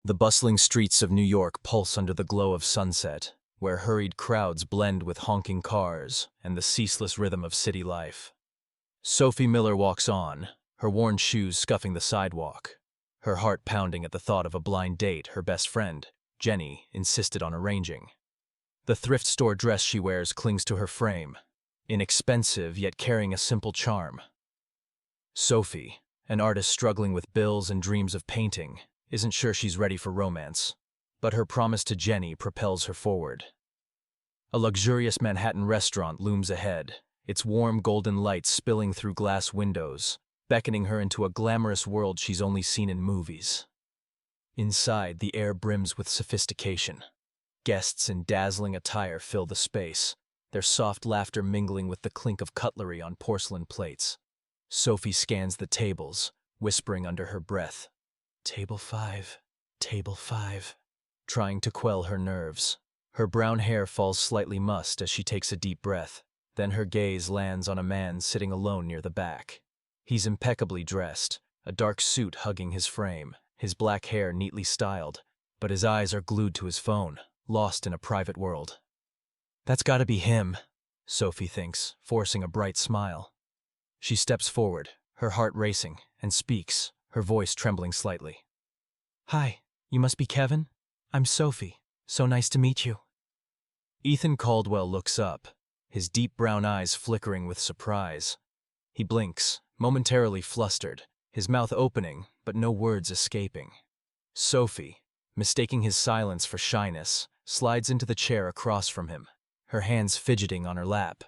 The bustling streets of New York pulse under the glow of sunset, where hurried crowds blend with honking cars and the ceaseless rhythm of city life. Sophie Miller walks on, her worn shoes scuffing the sidewalk, her heart pounding at the thought of a blind date her best friend, Jenny, insisted on arranging. The thrift store dress she wears clings to her frame, inexpensive yet carrying a simple charm. Sophie, an artist struggling with bills and dreams of painting, isn't sure she's ready for romance, but her promise to Jenny propels her forward. A luxurious Manhattan restaurant looms ahead, its warm golden light spilling through glass windows, beckoning her into a glamorous world she's only seen in movies. Inside, the air brims with sophistication. Guests in dazzling attire fill the space, their soft laughter mingling with the clink of cutlery on porcelain plates. Sophie scans the tables, whispering under her breath, "Table 5, table 5," trying to quell her nerves. Her brown hair falls slightly mussed as she takes a deep breath. Then her gaze lands on a man sitting alone near the back. He's impeccably dressed, a dark suit hugging his frame, his black hair neatly styled, but his eyes are glued to his phone, lost in a private world. That's gotta be him, Sophie thinks, forcing a bright smile. She steps forward, her heart racing, and speaks, her voice trembling slightly. "Hi, you must be Kevin? I'm Sophie. So nice to meet you." Ethan Caldwell looks up, his deep brown eyes flickering with surprise. He blinks, momentarily flustered, his mouth opening, but no words escaping. Sophie, mistaking his silence for shyness, slides into the chair across from him, her hands fidgeting on her lap.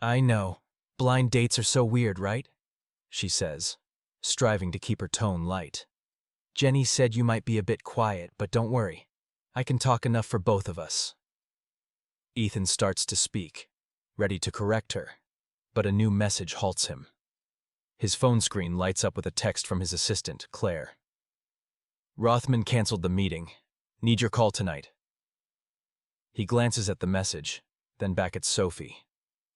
"I know. Blind dates are so weird, right?" she says, striving to keep her tone light. "Jenny said you might be a bit quiet, but don't worry. I can talk enough for both of us." Ethan starts to speak, ready to correct her, but a new message halts him. His phone screen lights up with a text from his assistant, Claire. "Rothman canceled the meeting. Need your call tonight." He glances at the message, then back at Sophie,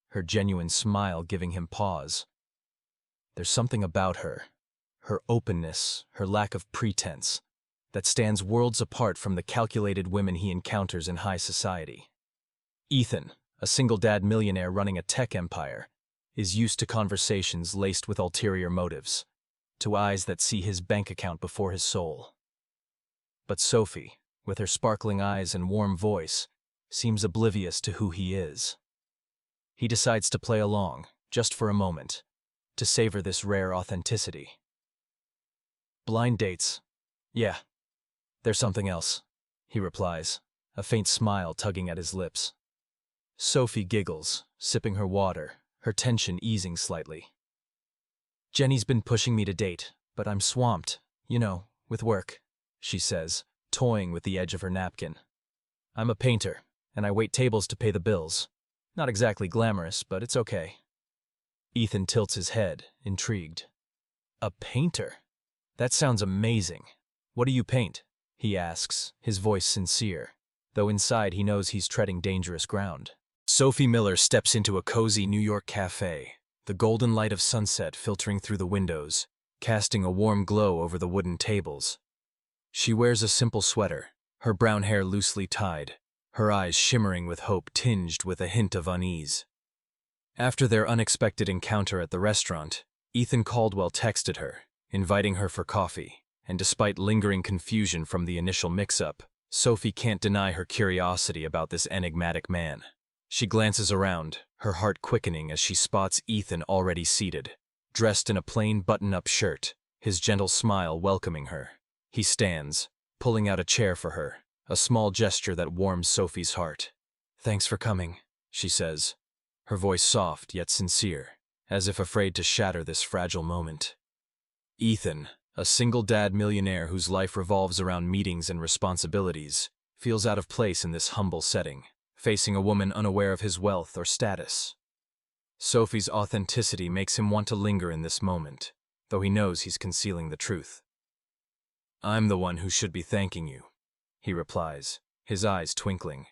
her genuine smile giving him pause. There's something about her openness, her lack of pretense, that stands worlds apart from the calculated women he encounters in high society. Ethan, a single-dad millionaire running a tech empire, is used to conversations laced with ulterior motives, to eyes that see his bank account before his soul. But Sophie, with her sparkling eyes and warm voice, seems oblivious to who he is. He decides to play along, just for a moment, to savor this rare authenticity. "Blind dates. Yeah, there's something else," he replies, a faint smile tugging at his lips. Sophie giggles, sipping her water, her tension easing slightly. "Jenny's been pushing me to date, but I'm swamped, with work," she says, toying with the edge of her napkin. "I'm a painter, and I wait tables to pay the bills. Not exactly glamorous, but it's okay." Ethan tilts his head, intrigued. "A painter? That sounds amazing. What do you paint?" he asks, his voice sincere, though inside he knows he's treading dangerous ground. Sophie Miller steps into a cozy New York cafe, the golden light of sunset filtering through the windows, casting a warm glow over the wooden tables. She wears a simple sweater, her brown hair loosely tied, her eyes shimmering with hope tinged with a hint of unease. After their unexpected encounter at the restaurant, Ethan Caldwell texted her, inviting her for coffee, and despite lingering confusion from the initial mix-up, Sophie can't deny her curiosity about this enigmatic man. She glances around, her heart quickening as she spots Ethan already seated, dressed in a plain button-up shirt, his gentle smile welcoming her. He stands, pulling out a chair for her, a small gesture that warms Sophie's heart. "Thanks for coming," she says, her voice soft yet sincere, as if afraid to shatter this fragile moment. Ethan, a single-dad millionaire whose life revolves around meetings and responsibilities, feels out of place in this humble setting, facing a woman unaware of his wealth or status. Sophie's authenticity makes him want to linger in this moment, though he knows he's concealing the truth. "I'm the one who should be thanking you," he replies, his eyes twinkling.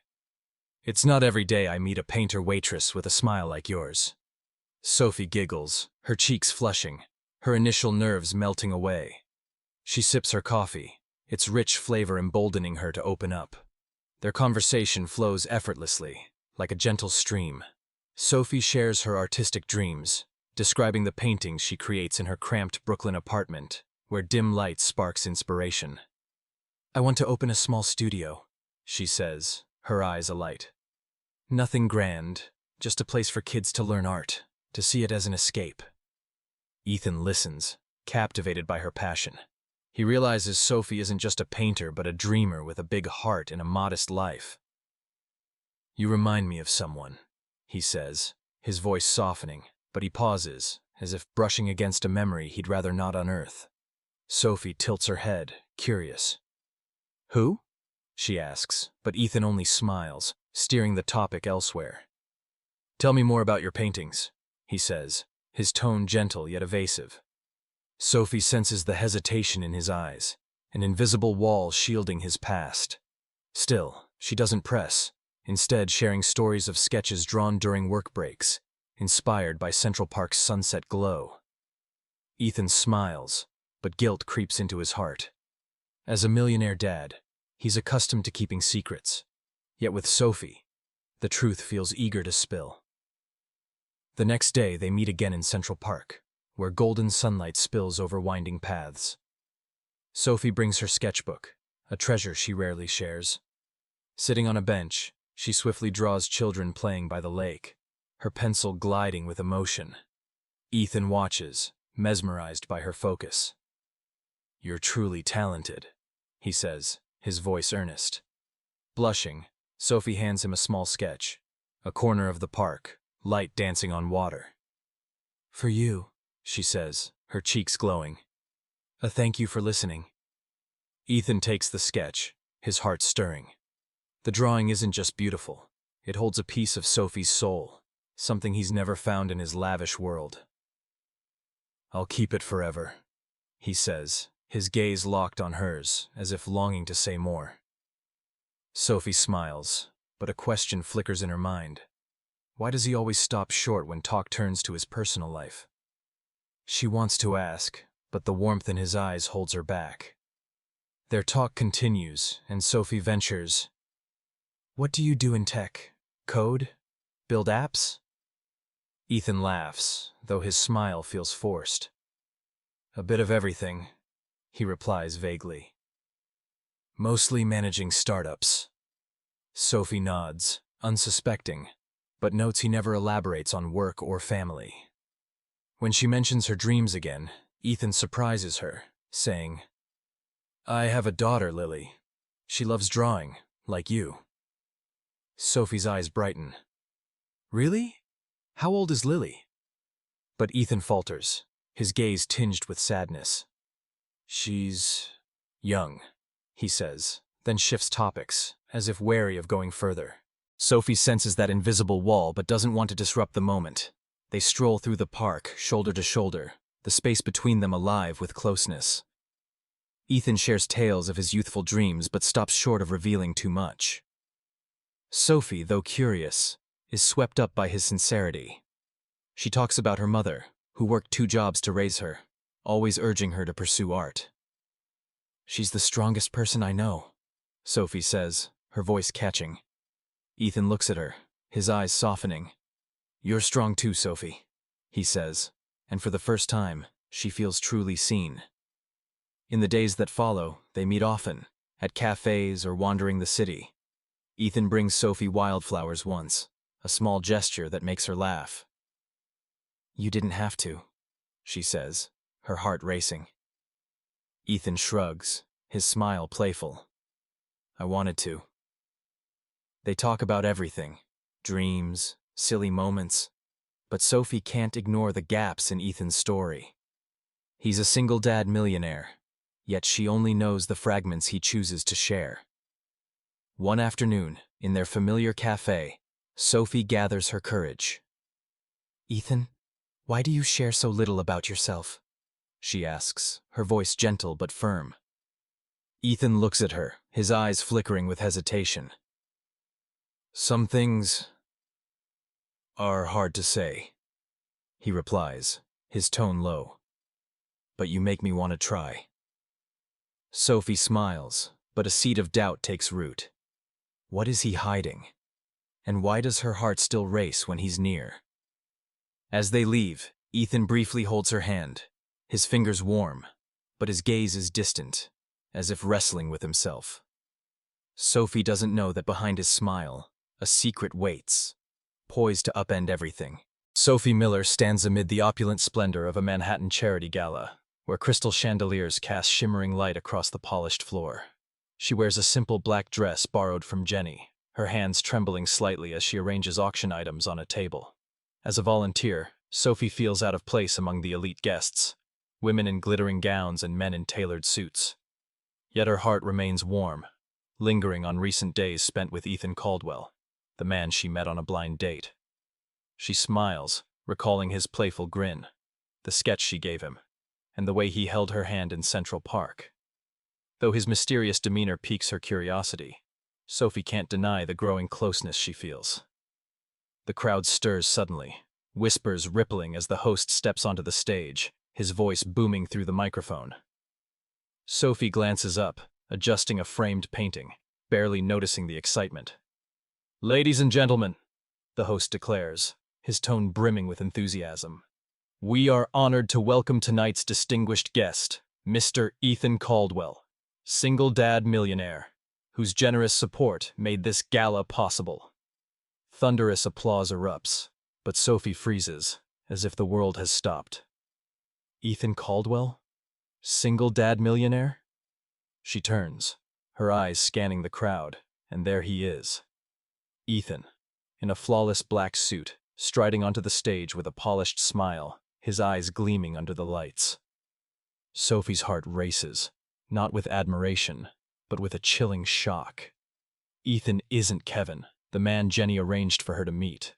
"It's not every day I meet a painter waitress with a smile like yours." Sophie giggles, her cheeks flushing, her initial nerves melting away. She sips her coffee, its rich flavor emboldening her to open up. Their conversation flows effortlessly, like a gentle stream. Sophie shares her artistic dreams, describing the paintings she creates in her cramped Brooklyn apartment, where dim light sparks inspiration. "I want to open a small studio," she says, her eyes alight. "Nothing grand, just a place for kids to learn art, to see it as an escape." Ethan listens, captivated by her passion. He realizes Sophie isn't just a painter but a dreamer with a big heart and a modest life. "You remind me of someone," he says, his voice softening, but he pauses, as if brushing against a memory he'd rather not unearth. Sophie tilts her head, curious. "Who?" she asks, but Ethan only smiles, steering the topic elsewhere. "Tell me more about your paintings," he says, his tone gentle yet evasive. Sophie senses the hesitation in his eyes, an invisible wall shielding his past. Still, she doesn't press, instead sharing stories of sketches drawn during work breaks, inspired by Central Park's sunset glow. Ethan smiles, but guilt creeps into his heart. As a millionaire dad, he's accustomed to keeping secrets. Yet with Sophie, the truth feels eager to spill. The next day, they meet again in Central Park, where golden sunlight spills over winding paths. Sophie brings her sketchbook, a treasure she rarely shares. Sitting on a bench, she swiftly draws children playing by the lake, her pencil gliding with emotion. Ethan watches, mesmerized by her focus. "You're truly talented," he says, his voice earnest. Blushing, Sophie hands him a small sketch, a corner of the park, light dancing on water. "For you," she says, her cheeks glowing. "A thank you for listening." Ethan takes the sketch, his heart stirring. The drawing isn't just beautiful, it holds a piece of Sophie's soul, something he's never found in his lavish world. "I'll keep it forever," he says, his gaze locked on hers, as if longing to say more. Sophie smiles, but a question flickers in her mind. Why does he always stop short when talk turns to his personal life? She wants to ask, but the warmth in his eyes holds her back. Their talk continues, and Sophie ventures, "What do you do in tech? Code? Build apps?" Ethan laughs, though his smile feels forced. "A bit of everything," he replies vaguely. "Mostly managing startups." Sophie nods, unsuspecting, but notes he never elaborates on work or family. When she mentions her dreams again, Ethan surprises her, saying, "I have a daughter, Lily. She loves drawing, like you." Sophie's eyes brighten. "Really? How old is Lily?" But Ethan falters, his gaze tinged with sadness. "She's young," he says, then shifts topics, as if wary of going further. Sophie senses that invisible wall but doesn't want to disrupt the moment. They stroll through the park, shoulder to shoulder, the space between them alive with closeness. Ethan shares tales of his youthful dreams but stops short of revealing too much. Sophie, though curious, is swept up by his sincerity. She talks about her mother, who worked 2 jobs to raise her, always urging her to pursue art. "She's the strongest person I know," Sophie says, her voice catching. Ethan looks at her, his eyes softening. "You're strong too, Sophie," he says, and for the first time, she feels truly seen. In the days that follow, they meet often, at cafes or wandering the city. Ethan brings Sophie wildflowers once, a small gesture that makes her laugh. "You didn't have to," she says, her heart racing. Ethan shrugs, his smile playful. "I wanted to." They talk about everything, dreams, silly moments, but Sophie can't ignore the gaps in Ethan's story. He's a single dad millionaire, yet she only knows the fragments he chooses to share. One afternoon, in their familiar cafe, Sophie gathers her courage. "Ethan, why do you share so little about yourself?" she asks, her voice gentle but firm. Ethan looks at her, his eyes flickering with hesitation. "Some things are hard to say," he replies, his tone low. "But you make me want to try." Sophie smiles, but a seed of doubt takes root. What is he hiding? And why does her heart still race when he's near? As they leave, Ethan briefly holds her hand, his fingers warm, but his gaze is distant, as if wrestling with himself. Sophie doesn't know that behind his smile, a secret waits, poised to upend everything. Sophie Miller stands amid the opulent splendor of a Manhattan charity gala, where crystal chandeliers cast shimmering light across the polished floor. She wears a simple black dress borrowed from Jenny, her hands trembling slightly as she arranges auction items on a table. As a volunteer, Sophie feels out of place among the elite guests, women in glittering gowns and men in tailored suits. Yet her heart remains warm, lingering on recent days spent with Ethan Caldwell, the man she met on a blind date. She smiles, recalling his playful grin, the sketch she gave him, and the way he held her hand in Central Park. Though his mysterious demeanor piques her curiosity, Sophie can't deny the growing closeness she feels. The crowd stirs suddenly, whispers rippling as the host steps onto the stage, his voice booming through the microphone. Sophie glances up, adjusting a framed painting, barely noticing the excitement. "Ladies and gentlemen," the host declares, his tone brimming with enthusiasm, "we are honored to welcome tonight's distinguished guest, Mr. Ethan Caldwell, single dad millionaire, whose generous support made this gala possible." Thunderous applause erupts, but Sophie freezes, as if the world has stopped. Ethan Caldwell? Single dad millionaire? She turns, her eyes scanning the crowd, and there he is. Ethan, in a flawless black suit, striding onto the stage with a polished smile, his eyes gleaming under the lights. Sophie's heart races, not with admiration, but with a chilling shock. Ethan isn't Kevin, the man Jenny arranged for her to meet.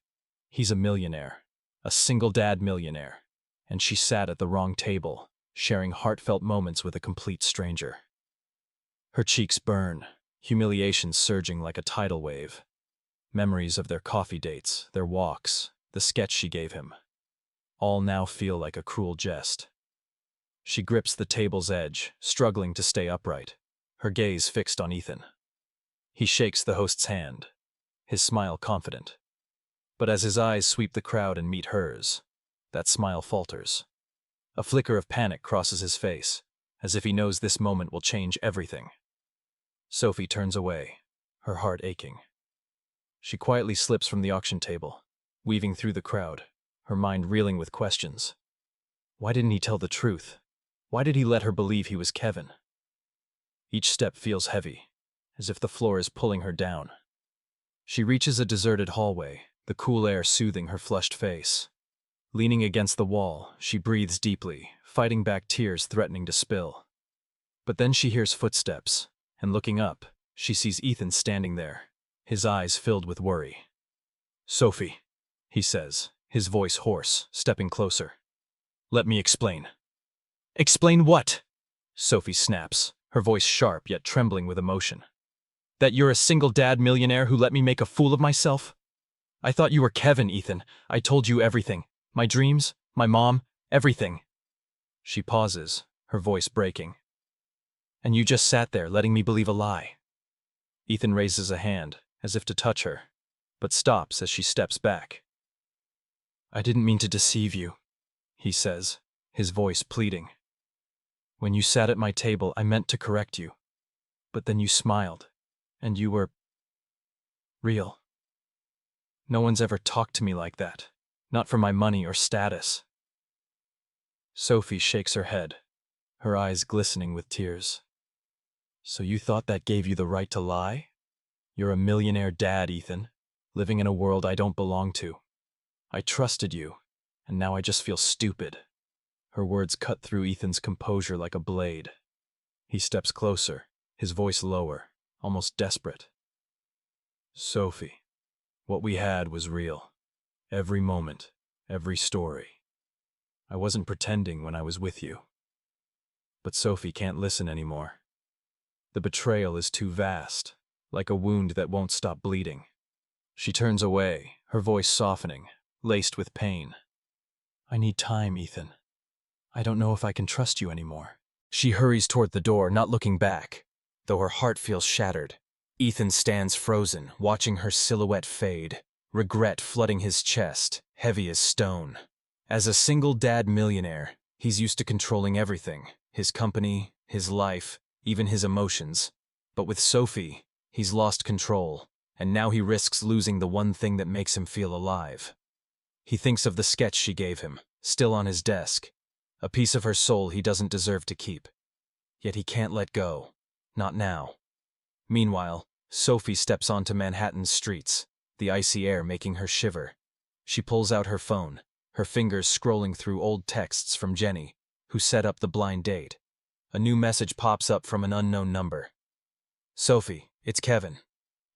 He's a millionaire, a single dad millionaire, and she sat at the wrong table, sharing heartfelt moments with a complete stranger. Her cheeks burn, humiliation surging like a tidal wave. Memories of their coffee dates, their walks, the sketch she gave him, all now feel like a cruel jest. She grips the table's edge, struggling to stay upright, her gaze fixed on Ethan. He shakes the host's hand, his smile confident. But as his eyes sweep the crowd and meet hers, that smile falters. A flicker of panic crosses his face, as if he knows this moment will change everything. Sophie turns away, her heart aching. She quietly slips from the auction table, weaving through the crowd, her mind reeling with questions. Why didn't he tell the truth? Why did he let her believe he was Kevin? Each step feels heavy, as if the floor is pulling her down. She reaches a deserted hallway, the cool air soothing her flushed face. Leaning against the wall, she breathes deeply, fighting back tears threatening to spill. But then she hears footsteps, and looking up, she sees Ethan standing there, his eyes filled with worry. "Sophie," he says, his voice hoarse, stepping closer. "Let me explain." "Explain what?" Sophie snaps, her voice sharp yet trembling with emotion. "That you're a single dad millionaire who let me make a fool of myself? I thought you were Kevin, Ethan. I told you everything. My dreams, my mom, everything." She pauses, her voice breaking. "And you just sat there letting me believe a lie." Ethan raises a hand, as if to touch her, but stops as she steps back. "I didn't mean to deceive you," he says, his voice pleading. "When you sat at my table, I meant to correct you. But then you smiled, and you were real. No one's ever talked to me like that, not for my money or status." Sophie shakes her head, her eyes glistening with tears. "So you thought that gave you the right to lie? You're a millionaire dad, Ethan, living in a world I don't belong to. I trusted you, and now I just feel stupid." Her words cut through Ethan's composure like a blade. He steps closer, his voice lower, almost desperate. "Sophie, what we had was real. Every moment, every story. I wasn't pretending when I was with you." But Sophie can't listen anymore. The betrayal is too vast, like a wound that won't stop bleeding. She turns away, her voice softening, laced with pain. "I need time, Ethan. I don't know if I can trust you anymore." She hurries toward the door, not looking back, though her heart feels shattered. Ethan stands frozen, watching her silhouette fade, regret flooding his chest, heavy as stone. As a single dad millionaire, he's used to controlling everything, his company, his life, even his emotions. But with Sophie, he's lost control, and now he risks losing the one thing that makes him feel alive. He thinks of the sketch she gave him, still on his desk, a piece of her soul he doesn't deserve to keep. Yet he can't let go. Not now. Meanwhile, Sophie steps onto Manhattan's streets, the icy air making her shiver. She pulls out her phone, her fingers scrolling through old texts from Jenny, who set up the blind date. A new message pops up from an unknown number. "Sophie, it's Kevin.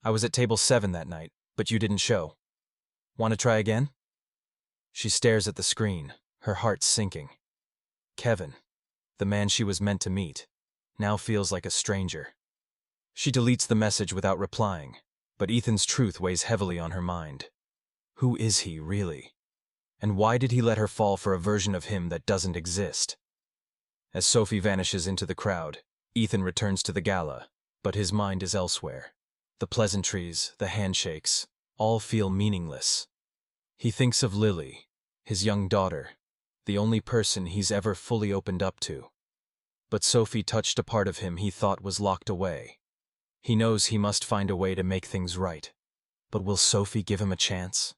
I was at table 7 that night, but you didn't show. Want to try again?" She stares at the screen, her heart sinking. Kevin, the man she was meant to meet, now feels like a stranger. She deletes the message without replying, but Ethan's truth weighs heavily on her mind. Who is he, really? And why did he let her fall for a version of him that doesn't exist? As Sophie vanishes into the crowd, Ethan returns to the gala, but his mind is elsewhere. The pleasantries, the handshakes, all feel meaningless. He thinks of Lily, his young daughter, the only person he's ever fully opened up to. But Sophie touched a part of him he thought was locked away. He knows he must find a way to make things right. But will Sophie give him a chance?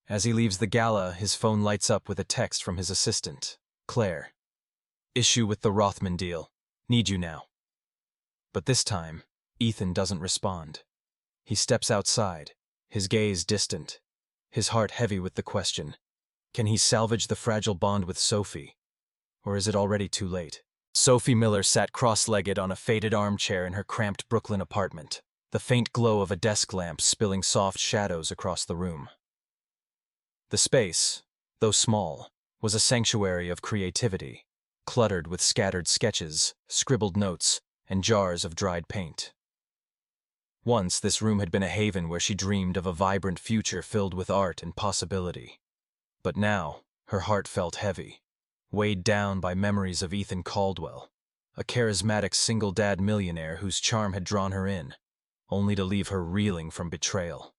As he leaves the gala, his phone lights up with a text from his assistant, Claire. "Issue with the Rothman deal. Need you now." But this time, Ethan doesn't respond. He steps outside, his gaze distant, his heart heavy with the question, can he salvage the fragile bond with Sophie? Or is it already too late? Sophie Miller sat cross-legged on a faded armchair in her cramped Brooklyn apartment, the faint glow of a desk lamp spilling soft shadows across the room. The space, though small, was a sanctuary of creativity, cluttered with scattered sketches, scribbled notes, and jars of dried paint. Once this room had been a haven where she dreamed of a vibrant future filled with art and possibility. But now, her heart felt heavy, weighed down by memories of Ethan Caldwell, a charismatic single-dad millionaire whose charm had drawn her in, only to leave her reeling from betrayal.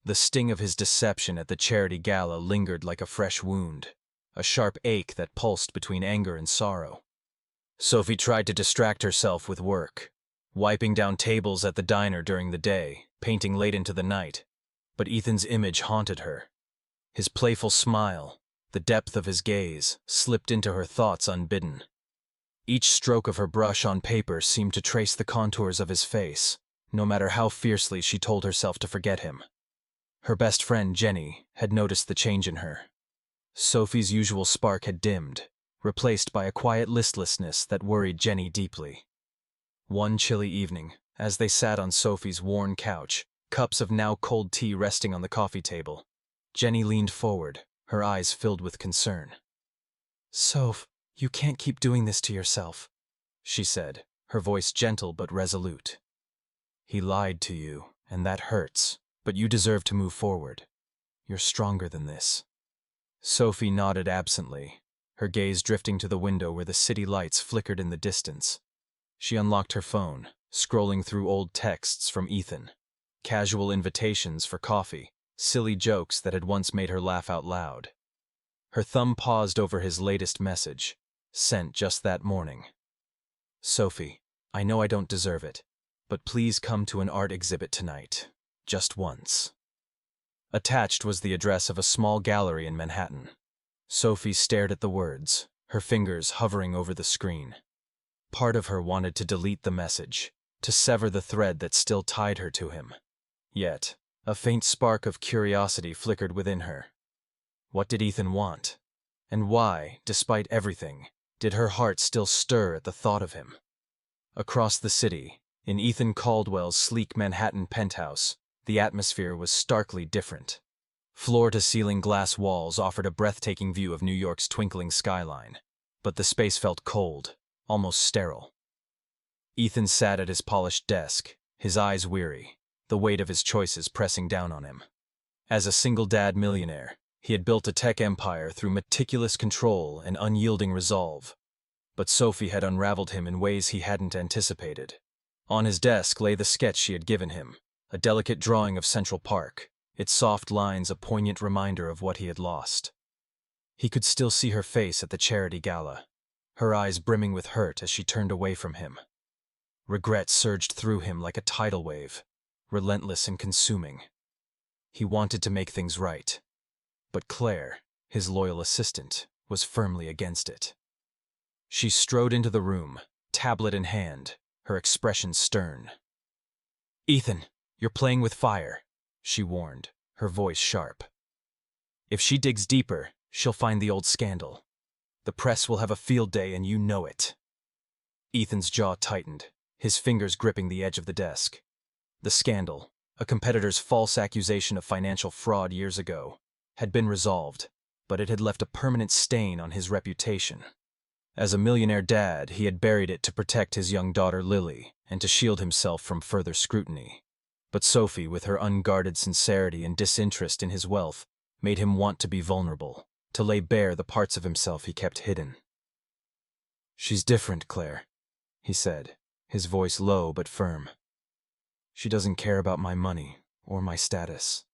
The sting of his deception at the charity gala lingered like a fresh wound, a sharp ache that pulsed between anger and sorrow. Sophie tried to distract herself with work, wiping down tables at the diner during the day, painting late into the night, but Ethan's image haunted her. His playful smile, the depth of his gaze, slipped into her thoughts unbidden. Each stroke of her brush on paper seemed to trace the contours of his face, no matter how fiercely she told herself to forget him. Her best friend, Jenny, had noticed the change in her. Sophie's usual spark had dimmed, replaced by a quiet listlessness that worried Jenny deeply. One chilly evening, as they sat on Sophie's worn couch, cups of now cold tea resting on the coffee table, Jenny leaned forward, her eyes filled with concern. "Soph, you can't keep doing this to yourself," she said, her voice gentle but resolute. "He lied to you, and that hurts, but you deserve to move forward. You're stronger than this." Sophie nodded absently, her gaze drifting to the window where the city lights flickered in the distance. She unlocked her phone, scrolling through old texts from Ethan, casual invitations for coffee, silly jokes that had once made her laugh out loud. Her thumb paused over his latest message, sent just that morning. "Sophie, I know I don't deserve it, but please come to an art exhibit tonight, just once." Attached was the address of a small gallery in Manhattan. Sophie stared at the words, her fingers hovering over the screen. Part of her wanted to delete the message, to sever the thread that still tied her to him. Yet, a faint spark of curiosity flickered within her. What did Ethan want? And why, despite everything, did her heart still stir at the thought of him? Across the city, in Ethan Caldwell's sleek Manhattan penthouse, the atmosphere was starkly different. Floor-to-ceiling glass walls offered a breathtaking view of New York's twinkling skyline, but the space felt cold, almost sterile. Ethan sat at his polished desk, his eyes weary, the weight of his choices pressing down on him. As a single-dad millionaire, he had built a tech empire through meticulous control and unyielding resolve. But Sophie had unraveled him in ways he hadn't anticipated. On his desk lay the sketch she had given him, a delicate drawing of Central Park, its soft lines a poignant reminder of what he had lost. He could still see her face at the charity gala, her eyes brimming with hurt as she turned away from him. Regret surged through him like a tidal wave, relentless and consuming. He wanted to make things right, but Claire, his loyal assistant, was firmly against it. She strode into the room, tablet in hand, her expression stern. "Ethan, you're playing with fire," she warned, her voice sharp. "If she digs deeper, she'll find the old scandal. The press will have a field day and you know it." Ethan's jaw tightened, his fingers gripping the edge of the desk. The scandal, a competitor's false accusation of financial fraud years ago, had been resolved, but it had left a permanent stain on his reputation. As a millionaire dad, he had buried it to protect his young daughter Lily and to shield himself from further scrutiny. But Sophie, with her unguarded sincerity and disinterest in his wealth, made him want to be vulnerable, to lay bare the parts of himself he kept hidden. "She's different, Claire," he said, his voice low but firm. "She doesn't care about my money or my status."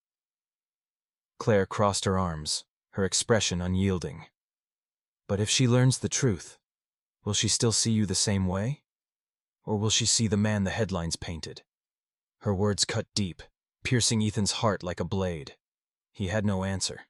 Claire crossed her arms, her expression unyielding. "But if she learns the truth, will she still see you the same way? Or will she see the man the headlines painted?" Her words cut deep, piercing Ethan's heart like a blade. He had no answer,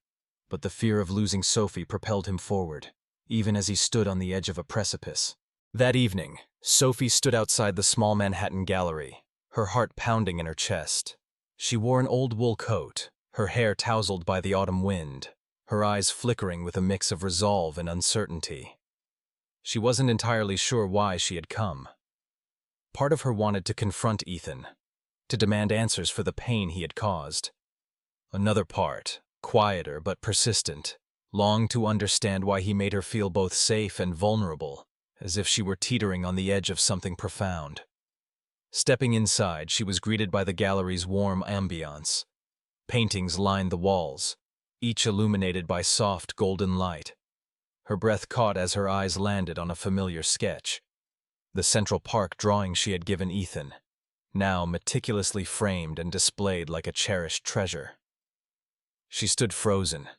but the fear of losing Sophie propelled him forward, even as he stood on the edge of a precipice. That evening, Sophie stood outside the small Manhattan gallery, her heart pounding in her chest. She wore an old wool coat, her hair tousled by the autumn wind, her eyes flickering with a mix of resolve and uncertainty. She wasn't entirely sure why she had come. Part of her wanted to confront Ethan, to demand answers for the pain he had caused. Another part, quieter but persistent, longed to understand why he made her feel both safe and vulnerable, as if she were teetering on the edge of something profound. Stepping inside, she was greeted by the gallery's warm ambiance. Paintings lined the walls, each illuminated by soft golden light. Her breath caught as her eyes landed on a familiar sketch, the Central Park drawing she had given Ethan, now meticulously framed and displayed like a cherished treasure. She stood frozen,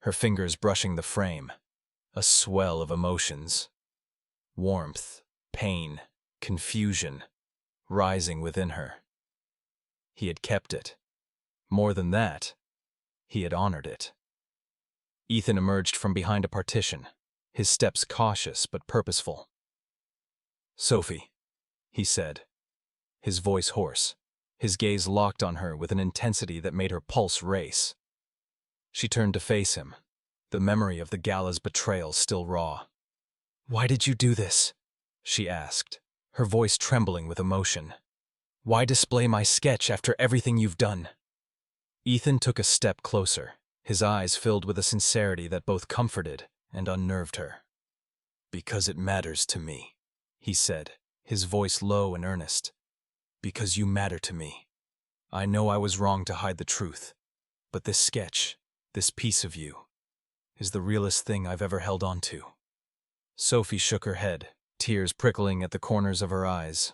her fingers brushing the frame, a swell of emotions. Warmth, pain, confusion, rising within her. He had kept it. More than that, he had honored it. Ethan emerged from behind a partition, his steps cautious but purposeful. "Sophie," he said, his voice hoarse, his gaze locked on her with an intensity that made her pulse race. She turned to face him, the memory of the gala's betrayal still raw. "Why did you do this?" she asked, her voice trembling with emotion. "Why display my sketch after everything you've done?" Ethan took a step closer, his eyes filled with a sincerity that both comforted and unnerved her. "Because it matters to me," he said, his voice low and earnest. "Because you matter to me. I know I was wrong to hide the truth, but this sketch, this piece of you, is the realest thing I've ever held on to." Sophie shook her head, tears prickling at the corners of her eyes.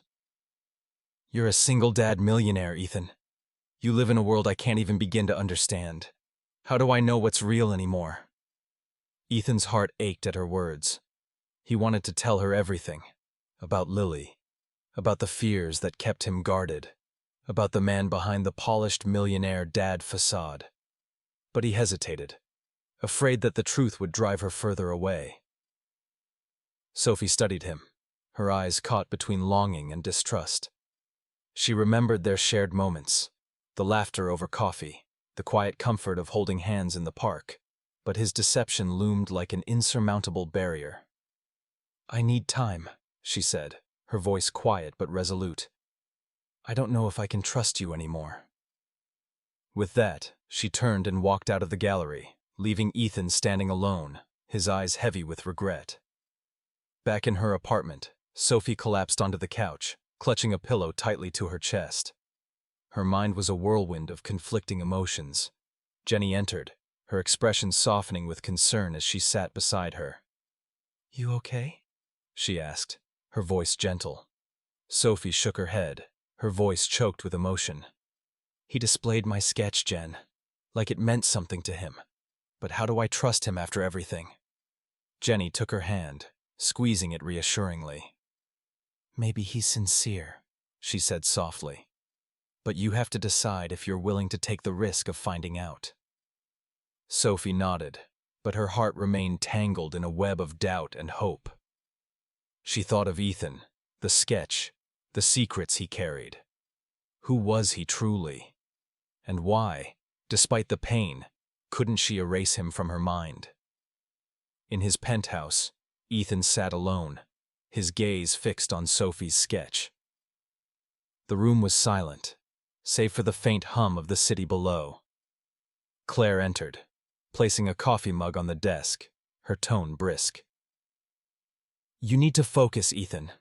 "You're a single-dad millionaire, Ethan. You live in a world I can't even begin to understand. How do I know what's real anymore?" Ethan's heart ached at her words. He wanted to tell her everything. About Lily. About the fears that kept him guarded. About the man behind the polished millionaire dad facade. But he hesitated, afraid that the truth would drive her further away. Sophie studied him, her eyes caught between longing and distrust. She remembered their shared moments, the laughter over coffee, the quiet comfort of holding hands in the park, but his deception loomed like an insurmountable barrier. "I need time," she said, her voice quiet but resolute. "I don't know if I can trust you anymore." With that, she turned and walked out of the gallery, leaving Ethan standing alone, his eyes heavy with regret. Back in her apartment, Sophie collapsed onto the couch, clutching a pillow tightly to her chest. Her mind was a whirlwind of conflicting emotions. Jenny entered, her expression softening with concern as she sat beside her. "You okay?" she asked, her voice gentle. Sophie shook her head, her voice choked with emotion. He displayed my sketch, Jen, like it meant something to him. But how do I trust him after everything? Jenny took her hand, squeezing it reassuringly. Maybe he's sincere, she said softly. But you have to decide if you're willing to take the risk of finding out. Sophie nodded, but her heart remained tangled in a web of doubt and hope. She thought of Ethan, the sketch, the secrets he carried. Who was he truly? And why, despite the pain, couldn't she erase him from her mind? In his penthouse, Ethan sat alone, his gaze fixed on Sophie's sketch. The room was silent, save for the faint hum of the city below. Claire entered, placing a coffee mug on the desk, her tone brisk. You need to focus, Ethan.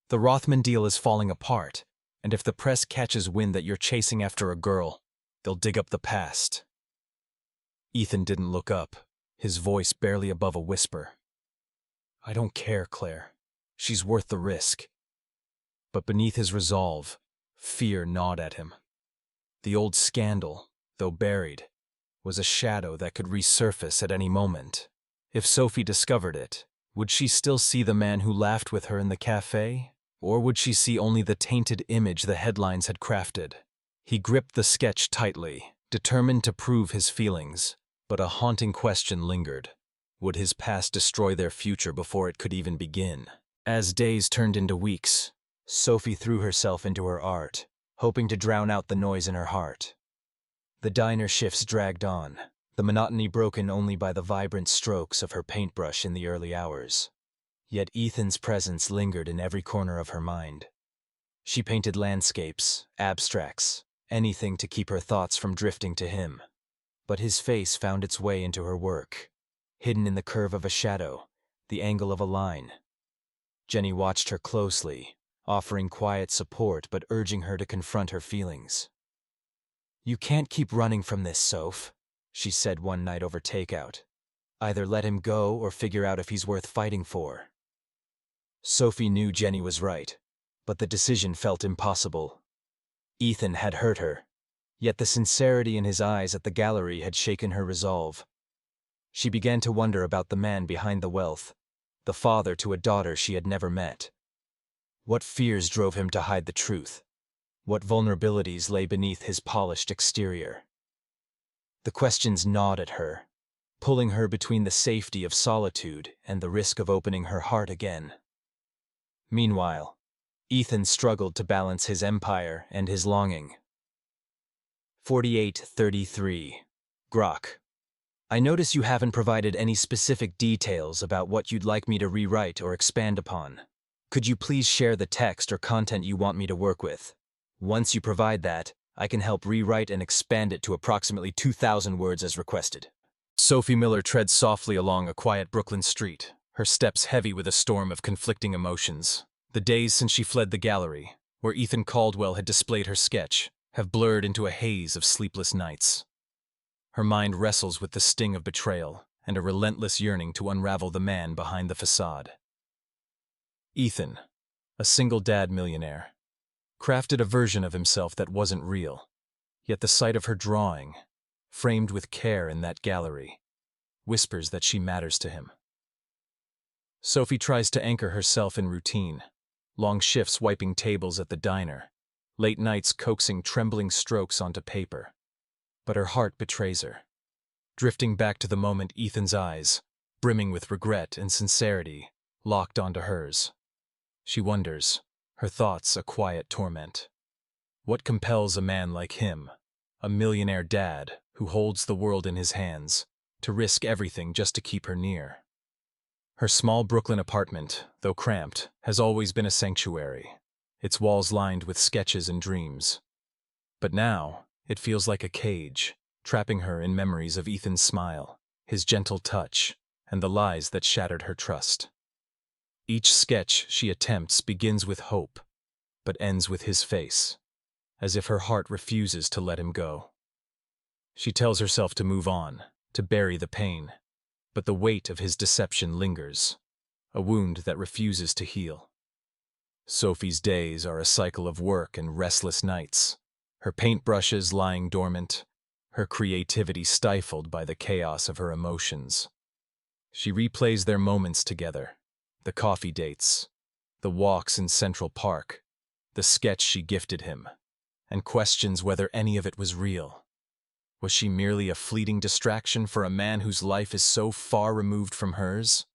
The Rothman deal is falling apart, and if the press catches wind that you're chasing after a girl, they'll dig up the past. Ethan didn't look up, his voice barely above a whisper. I don't care, Claire. She's worth the risk. But beneath his resolve, fear gnawed at him. The old scandal, though buried, was a shadow that could resurface at any moment. If Sophie discovered it, would she still see the man who laughed with her in the cafe? Or would she see only the tainted image the headlines had crafted? He gripped the sketch tightly, determined to prove his feelings, but a haunting question lingered. Would his past destroy their future before it could even begin? As days turned into weeks, Sophie threw herself into her art, hoping to drown out the noise in her heart. The diner shifts dragged on, the monotony broken only by the vibrant strokes of her paintbrush in the early hours. Yet Ethan's presence lingered in every corner of her mind. She painted landscapes, abstracts, anything to keep her thoughts from drifting to him. But his face found its way into her work, hidden in the curve of a shadow, the angle of a line. Jenny watched her closely, offering quiet support but urging her to confront her feelings. You can't keep running from this, Soph, she said one night over takeout. Either let him go or figure out if he's worth fighting for. Sophie knew Jenny was right, but the decision felt impossible. Ethan had hurt her, yet the sincerity in his eyes at the gallery had shaken her resolve. She began to wonder about the man behind the wealth, the father to a daughter she had never met. What fears drove him to hide the truth? What vulnerabilities lay beneath his polished exterior? The questions gnawed at her, pulling her between the safety of solitude and the risk of opening her heart again. Meanwhile, Ethan struggled to balance his empire and his longing. 4833. Grok. I notice you haven't provided any specific details about what you'd like me to rewrite or expand upon. Could you please share the text or content you want me to work with? Once you provide that, I can help rewrite and expand it to approximately 2,000 words as requested. Sophie Miller treads softly along a quiet Brooklyn street, her steps heavy with a storm of conflicting emotions. The days since she fled the gallery, where Ethan Caldwell had displayed her sketch, have blurred into a haze of sleepless nights. Her mind wrestles with the sting of betrayal and a relentless yearning to unravel the man behind the facade. Ethan, a single dad millionaire, crafted a version of himself that wasn't real, yet the sight of her drawing, framed with care in that gallery, whispers that she matters to him. Sophie tries to anchor herself in routine, long shifts wiping tables at the diner, late nights coaxing trembling strokes onto paper. But her heart betrays her, drifting back to the moment Ethan's eyes, brimming with regret and sincerity, locked onto hers. She wonders, her thoughts a quiet torment. What compels a man like him, a millionaire dad who holds the world in his hands, to risk everything just to keep her near? Her small Brooklyn apartment, though cramped, has always been a sanctuary, its walls lined with sketches and dreams. But now, it feels like a cage, trapping her in memories of Ethan's smile, his gentle touch, and the lies that shattered her trust. Each sketch she attempts begins with hope, but ends with his face, as if her heart refuses to let him go. She tells herself to move on, to bury the pain, but the weight of his deception lingers, a wound that refuses to heal. Sophie's days are a cycle of work and restless nights, her paintbrushes lying dormant, her creativity stifled by the chaos of her emotions. She replays their moments together, the coffee dates, the walks in Central Park, the sketch she gifted him, and questions whether any of it was real. Was she merely a fleeting distraction for a man whose life is so far removed from hers?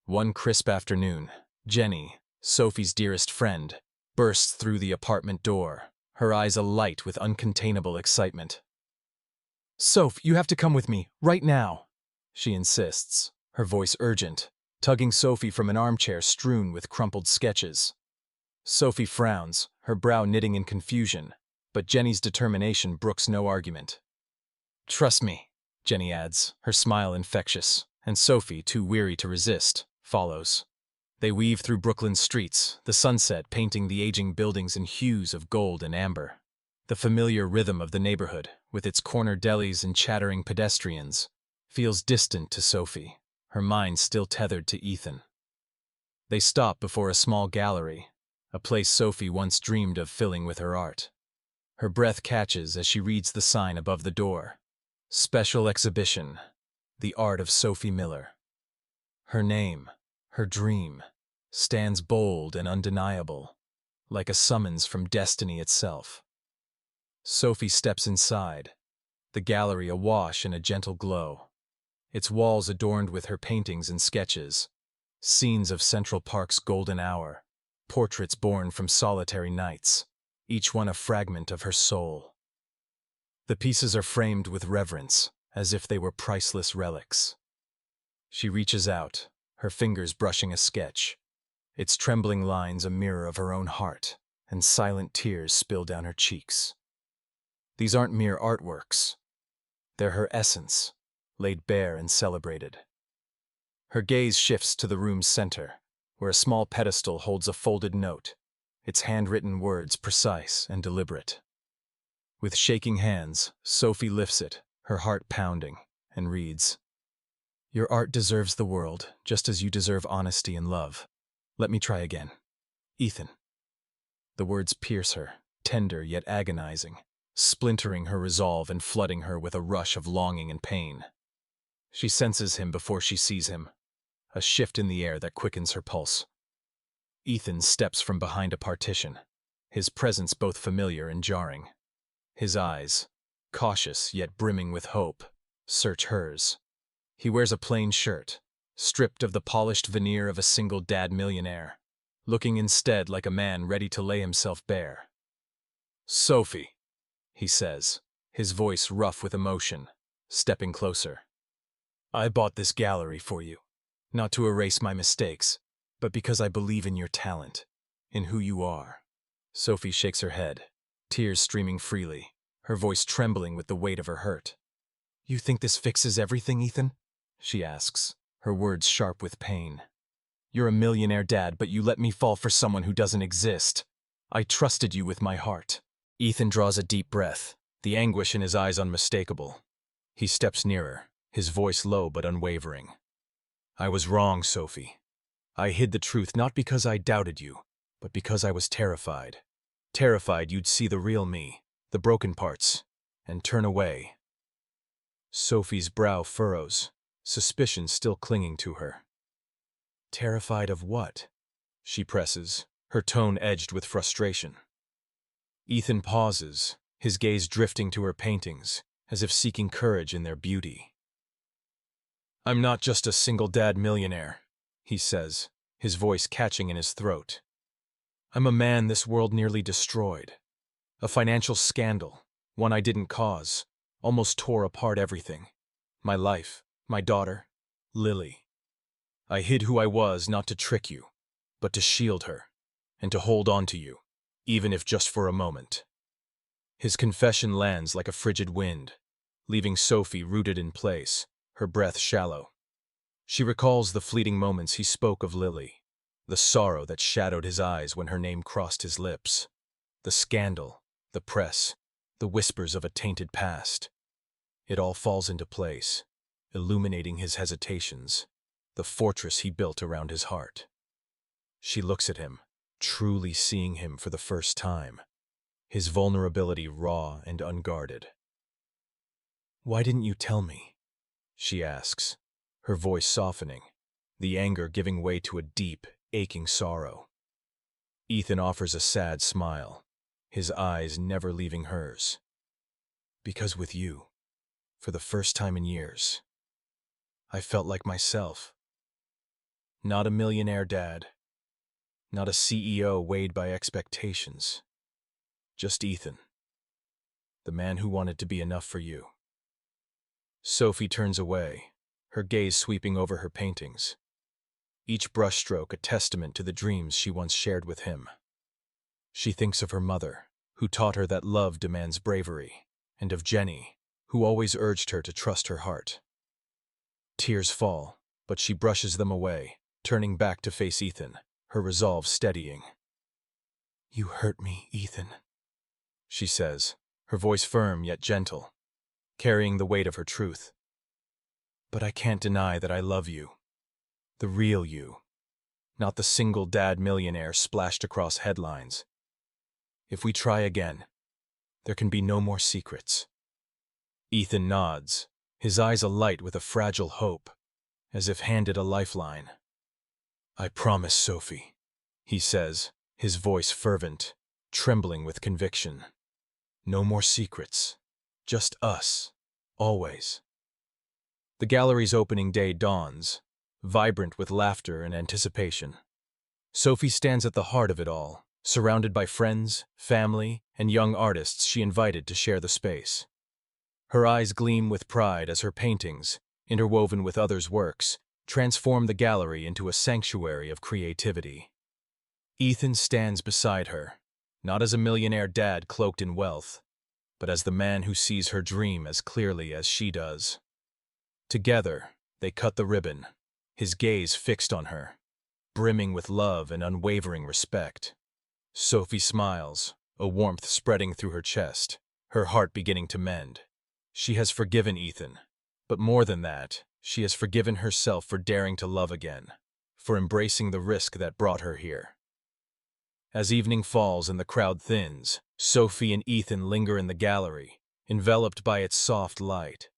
One crisp afternoon, Jenny, Sophie's dearest friend, bursts through the apartment door, her eyes alight with uncontainable excitement. "Soph, you have to come with me, right now," she insists, her voice urgent, tugging Sophie from an armchair strewn with crumpled sketches. Sophie frowns, her brow knitting in confusion, but Jenny's determination brooks no argument. "Trust me," Jenny adds, her smile infectious, and Sophie, too weary to resist, follows. They weave through Brooklyn's streets, the sunset painting the aging buildings in hues of gold and amber. The familiar rhythm of the neighborhood, with its corner delis and chattering pedestrians, feels distant to Sophie, her mind still tethered to Ethan. They stop before a small gallery, a place Sophie once dreamed of filling with her art. Her breath catches as she reads the sign above the door. Special Exhibition, The Art of Sophie Miller. Her name, her dream, stands bold and undeniable, like a summons from destiny itself. Sophie steps inside, the gallery awash in a gentle glow, its walls adorned with her paintings and sketches, scenes of Central Park's golden hour, portraits born from solitary nights, each one a fragment of her soul. The pieces are framed with reverence, as if they were priceless relics. She reaches out, her fingers brushing a sketch, its trembling lines a mirror of her own heart, and silent tears spill down her cheeks. These aren't mere artworks. They're her essence, laid bare and celebrated. Her gaze shifts to the room's center, where a small pedestal holds a folded note, its handwritten words precise and deliberate. With shaking hands, Sophie lifts it, her heart pounding, and reads, "Your art deserves the world, just as you deserve honesty and love. Let me try again. Ethan." The words pierce her, tender yet agonizing, splintering her resolve and flooding her with a rush of longing and pain. She senses him before she sees him, a shift in the air that quickens her pulse. Ethan steps from behind a partition, his presence both familiar and jarring. His eyes, cautious yet brimming with hope, search hers. He wears a plain shirt, stripped of the polished veneer of a single dad millionaire, looking instead like a man ready to lay himself bare. "Sophie," he says, his voice rough with emotion, stepping closer. "I bought this gallery for you, not to erase my mistakes, but because I believe in your talent, in who you are." Sophie shakes her head, tears streaming freely, her voice trembling with the weight of her hurt. "You think this fixes everything, Ethan?" she asks, her words sharp with pain. "You're a millionaire dad, but you let me fall for someone who doesn't exist. I trusted you with my heart." Ethan draws a deep breath, the anguish in his eyes unmistakable. He steps nearer, his voice low but unwavering. "I was wrong, Sophie. I hid the truth not because I doubted you, but because I was terrified. Terrified you'd see the real me, the broken parts, and turn away." Sophie's brow furrows, suspicion still clinging to her. "Terrified of what?" she presses, her tone edged with frustration. Ethan pauses, his gaze drifting to her paintings, as if seeking courage in their beauty. "I'm not just a single dad millionaire," he says, his voice catching in his throat. "I'm a man this world nearly destroyed. A financial scandal, one I didn't cause, almost tore apart everything. My life, my daughter, Lily. I hid who I was not to trick you, but to shield her, and to hold on to you, even if just for a moment." His confession lands like a frigid wind, leaving Sophie rooted in place, her breath shallow. She recalls the fleeting moments he spoke of Lily, the sorrow that shadowed his eyes when her name crossed his lips, the scandal, the press, the whispers of a tainted past. It all falls into place, illuminating his hesitations, the fortress he built around his heart. She looks at him, truly seeing him for the first time, his vulnerability raw and unguarded. "Why didn't you tell me?" she asks, her voice softening, the anger giving way to a deep, aching sorrow. Ethan offers a sad smile, his eyes never leaving hers. "Because with you, for the first time in years, I felt like myself. Not a millionaire dad, not a CEO weighed by expectations. Just Ethan, the man who wanted to be enough for you." Sophie turns away, her gaze sweeping over her paintings, each brushstroke a testament to the dreams she once shared with him. She thinks of her mother, who taught her that love demands bravery, and of Jenny, who always urged her to trust her heart. Tears fall, but she brushes them away, turning back to face Ethan, her resolve steadying. "You hurt me, Ethan," she says, her voice firm yet gentle, carrying the weight of her truth. "But I can't deny that I love you. The real you, not the single dad millionaire splashed across headlines. If we try again, there can be no more secrets." Ethan nods, his eyes alight with a fragile hope, as if handed a lifeline. "I promise, Sophie," he says, his voice fervent, trembling with conviction. "No more secrets. Just us. Always." The gallery's opening day dawns, vibrant with laughter and anticipation. Sophie stands at the heart of it all, surrounded by friends, family, and young artists she invited to share the space. Her eyes gleam with pride as her paintings, interwoven with others' works, transform the gallery into a sanctuary of creativity. Ethan stands beside her, not as a millionaire dad cloaked in wealth, but as the man who sees her dream as clearly as she does. Together, they cut the ribbon, his gaze fixed on her, brimming with love and unwavering respect. Sophie smiles, a warmth spreading through her chest, her heart beginning to mend. She has forgiven Ethan, but more than that, she has forgiven herself for daring to love again, for embracing the risk that brought her here. As evening falls and the crowd thins, Sophie and Ethan linger in the gallery, enveloped by its soft light.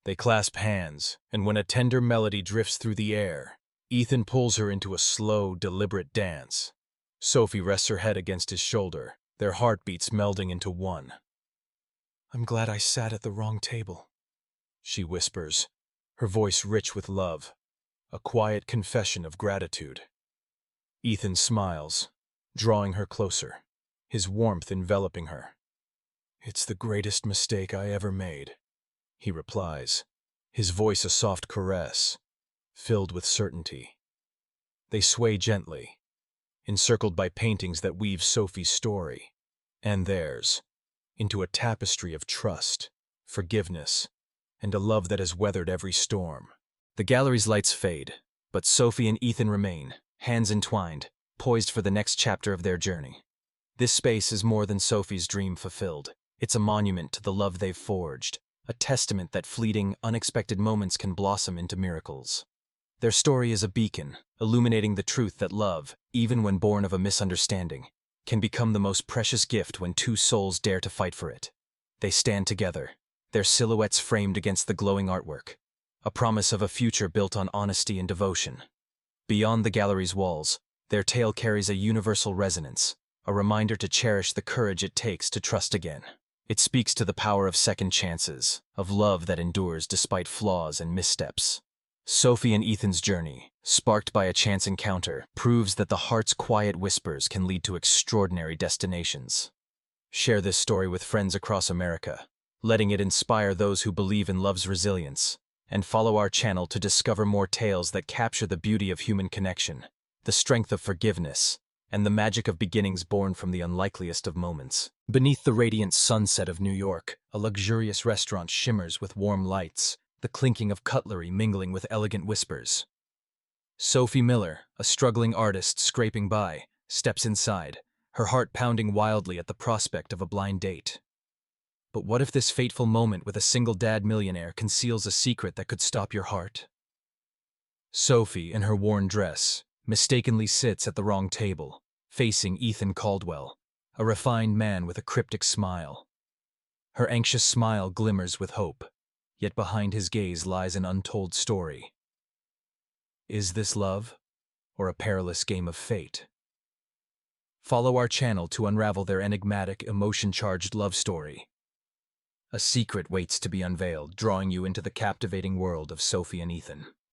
They clasp hands, and when a tender melody drifts through the air, Ethan pulls her into a slow, deliberate dance. Sophie rests her head against his shoulder, their heartbeats melding into one. "I'm glad I sat at the wrong table," she whispers, her voice rich with love, a quiet confession of gratitude. Ethan smiles, drawing her closer, his warmth enveloping her. "It's the greatest mistake I ever made," he replies, his voice a soft caress, filled with certainty. They sway gently, encircled by paintings that weave Sophie's story, and theirs, into a tapestry of trust, forgiveness, and a love that has weathered every storm. The gallery's lights fade, but Sophie and Ethan remain, hands entwined, poised for the next chapter of their journey. This space is more than Sophie's dream fulfilled. It's a monument to the love they've forged, a testament that fleeting, unexpected moments can blossom into miracles. Their story is a beacon, illuminating the truth that love, even when born of a misunderstanding, can become the most precious gift when two souls dare to fight for it. They stand together, their silhouettes framed against the glowing artwork, a promise of a future built on honesty and devotion. Beyond the gallery's walls, their tale carries a universal resonance, a reminder to cherish the courage it takes to trust again. It speaks to the power of second chances, of love that endures despite flaws and missteps. Sophie and Ethan's journey, sparked by a chance encounter, proves that the heart's quiet whispers can lead to extraordinary destinations. Share this story with friends across America, letting it inspire those who believe in love's resilience, and follow our channel to discover more tales that capture the beauty of human connection, the strength of forgiveness, and the magic of beginnings born from the unlikeliest of moments. Beneath the radiant sunset of New York, a luxurious restaurant shimmers with warm lights, the clinking of cutlery mingling with elegant whispers. Sophie Miller, a struggling artist scraping by, steps inside, her heart pounding wildly at the prospect of a blind date. But what if this fateful moment with a single dad millionaire conceals a secret that could stop your heart? Sophie, in her worn dress, mistakenly sits at the wrong table, facing Ethan Caldwell, a refined man with a cryptic smile. Her anxious smile glimmers with hope, yet behind his gaze lies an untold story. Is this love, or a perilous game of fate? Follow our channel to unravel their enigmatic, emotion-charged love story. A secret waits to be unveiled, drawing you into the captivating world of Sophie and Ethan.